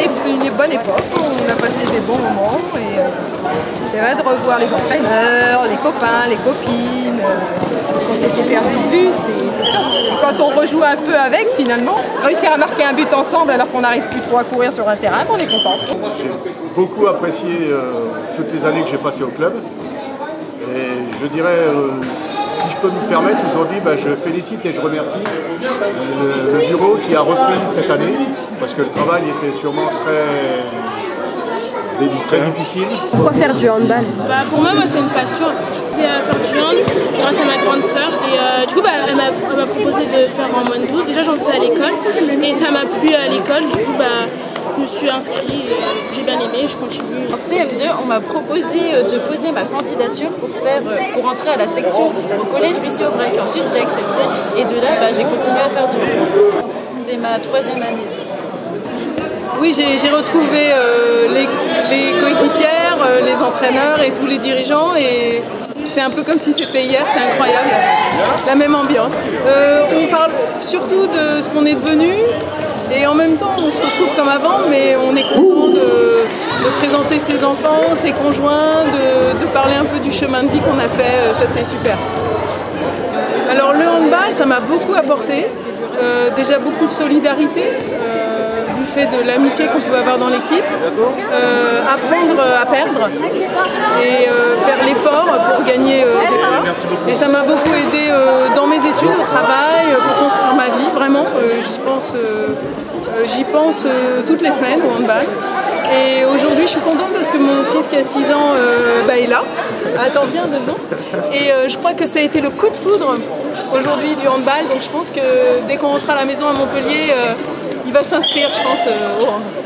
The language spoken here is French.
une bonne époque, on a passé des bons moments et c'est vrai de revoir les entraîneurs, les copains, les copines, parce qu'on s'était perdu de vue, c'est top. Et quand on rejoue un peu avec, finalement, réussir à marquer un but ensemble alors qu'on n'arrive plus trop à courir sur un terrain, on est content. J'ai beaucoup apprécié toutes les années que j'ai passées au club. Et je dirais, si je peux me permettre, aujourd'hui, je félicite et je remercie le bureau qui a repris cette année, parce que le travail était sûrement très difficile. Pourquoi faire du handball? Pour moi, c'est une passion. J'ai faire du hand grâce à ma grande sœur et du coup elle m'a proposé de faire en moins de 12. Déjà j'en faisais à l'école et ça m'a plu à l'école. Du coup je me suis inscrite, j'ai bien aimé, je continue. En CM2, on m'a proposé de poser ma candidature pour entrer à la section au collège Lucie-Aubrac. Ensuite j'ai accepté et de là j'ai continué à faire du hand. C'est ma 3e année. Oui, j'ai retrouvé les coéquipières, les entraîneurs et tous les dirigeants et c'est un peu comme si c'était hier, c'est incroyable, la même ambiance. On parle surtout de ce qu'on est devenu et en même temps on se retrouve comme avant, mais on est content de présenter ses enfants, ses conjoints, de parler un peu du chemin de vie qu'on a fait, ça c'est super. Alors le handball, ça m'a beaucoup apporté, déjà beaucoup de solidarité. Du fait de l'amitié qu'on peut avoir dans l'équipe, apprendre à perdre et faire l'effort pour gagner des fois. Et ça m'a beaucoup aidé dans mes études, au travail, pour construire ma vie, vraiment. J'y pense toutes les semaines au handball. Et aujourd'hui je suis contente parce que mon fils qui a 6 ans est là. Attends, viens 2 secondes. Et je crois que ça a été le coup de foudre aujourd'hui du handball. Donc je pense que dès qu'on rentre à la maison à Montpellier, il va s'inscrire, je pense, au handball.